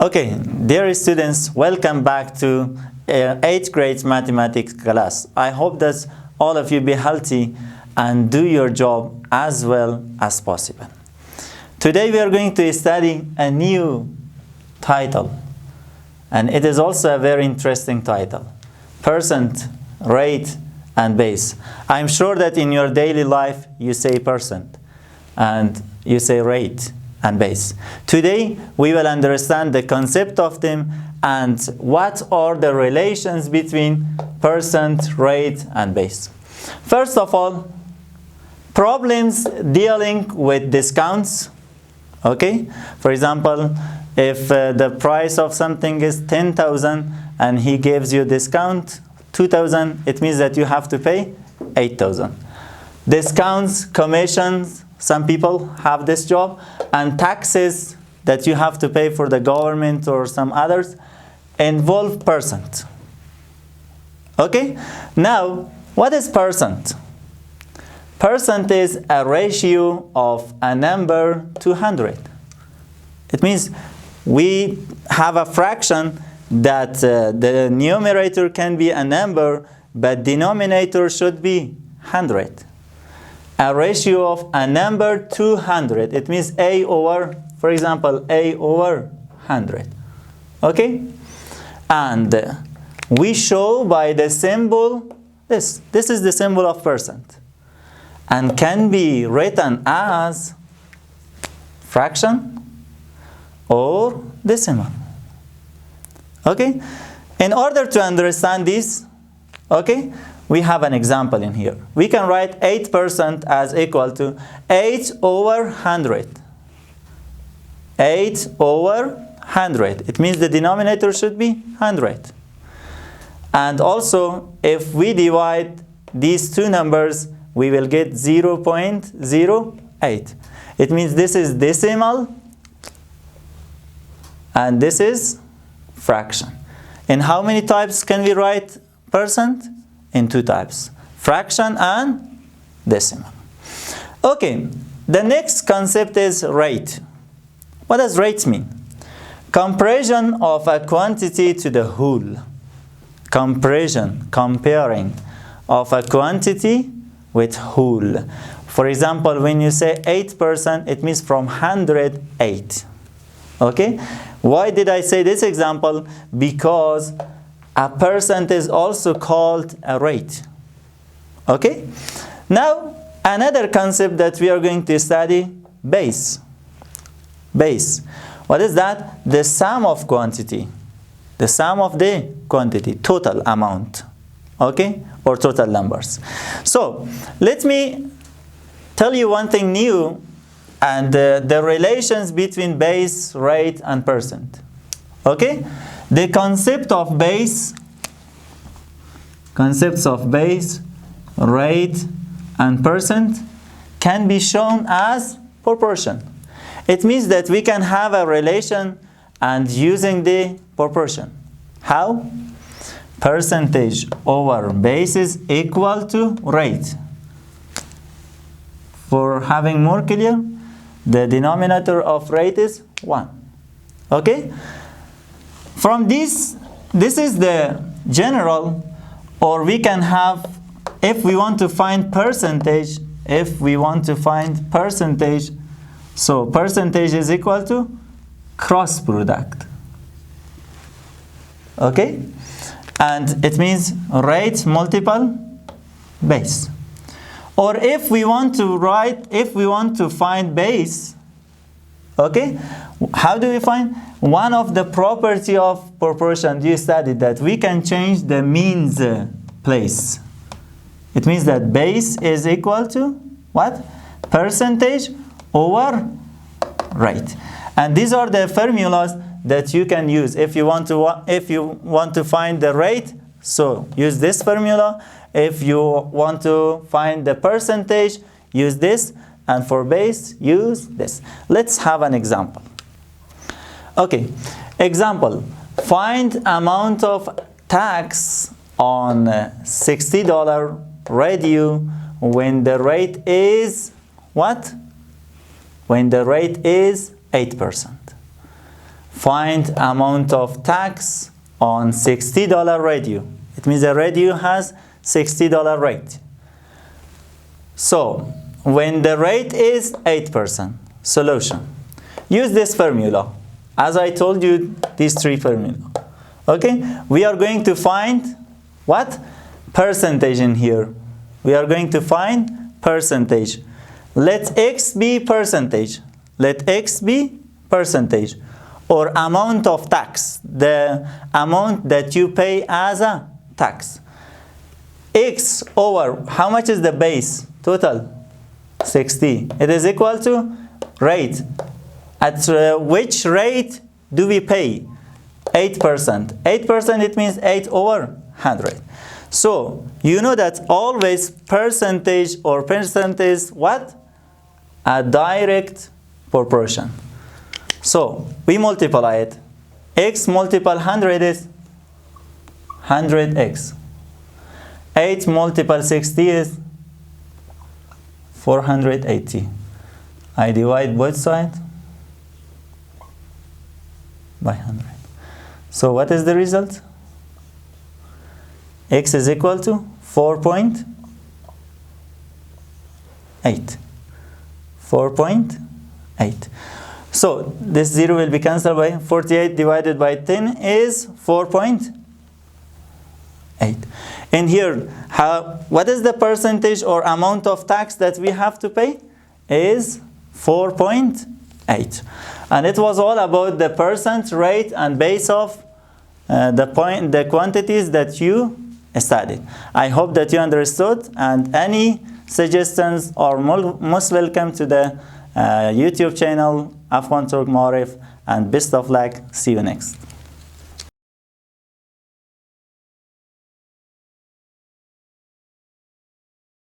Okay, dear students, welcome back to 8th grade mathematics class. I hope that all of you be healthy and do your job as well as possible. Today we are going to study a new title, and it is also a very interesting title: percent, rate, and base. I'm sure that in your daily life you say percent and you say rate and base. Today we will understand the concept of them and what are the relations between percent, rate, and base. First of all, problems dealing with discounts. Okay, for example, if the price of something is 10,000 and he gives you discount 2,000, it means that you have to pay 8,000. Discounts, commissions, some people have this job, and taxes that you have to pay for the government or some others involve percent. Okay? Now, what is percent? Percent is a ratio of a number to 100. It means we have a fraction that the numerator can be a number, but denominator should be 100. A ratio of a number to 100. It means A over, for example, A over 100. Okay? And we show by the symbol this. This is the symbol of percent, and can be written as fraction or decimal. Okay? In order to understand this, okay, we have an example in here. We can write 8% as equal to 8 over 100. 8 over 100. It means the denominator should be 100. And also, if we divide these two numbers, we will get 0.08. It means this is decimal and this is fraction. In how many types can we write percent? In two types: fraction and decimal. Okay, the next concept is rate. What does rate mean? Comparison of a quantity to the whole. Comparison, comparing of a quantity with whole. For example, when you say 8%, it means from 108. Okay? Why did I say this example? Because a percent is also called a rate. Okay? Now, another concept that we are going to study: base. Base. What is that? The sum of quantity. The sum of the quantity, total amount. Okay? Or total numbers. So, let me tell you one thing new, and the relations between base, rate, and percent. Okay? The concepts of base, rate, and percent can be shown as proportion. It means that we can have a relation and using the proportion. How? Percentage over base is equal to rate. For having more clear, the denominator of rate is 1. Okay? From this is the general, or we can have, if we want to find percentage, so percentage is equal to cross product. Okay? And it means rate multiple base. Or if we want to find base, okay, how do we find? One of the property of proportion you studied, that we can change the means place. It means that base is equal to what? Percentage over rate. And these are the formulas that you can use if you want to find the rate. So use this formula. If you want to find the percentage, use this. And for base, use this. Let's have an example. Okay, example: find amount of tax on $60 radio when the rate is what? When the rate is 8%. find amount of tax on $60 radio. It means the radio has $60 rate. So when the rate is 8%, solution. Use this formula. As I told you, these three formulas. Okay? We are going to find what? Percentage in here. We are going to find percentage. Let X be percentage. Let X be percentage. Or amount of tax. The amount that you pay as a tax. X over, how much is the base? Total? 60. It is equal to rate. At which rate do we pay? 8%. 8% it means 8 over 100. So you know that always percentage or percentage what? A direct proportion. So we multiply it. X multiple 100 is 100x. 8 multiple 60 is 480. I divide both sides by 100. So what is the result? X is equal to 4.8. 4.8. So this 0 will be cancelled by 48 divided by 10 is 4.8. And here, what is the percentage or amount of tax that we have to pay? Is 4.8. And it was all about the percent rate and base of the quantities that you studied. I hope that you understood, and any suggestions are most welcome to the YouTube channel Afghan-Turk Marif, and best of luck. See you next.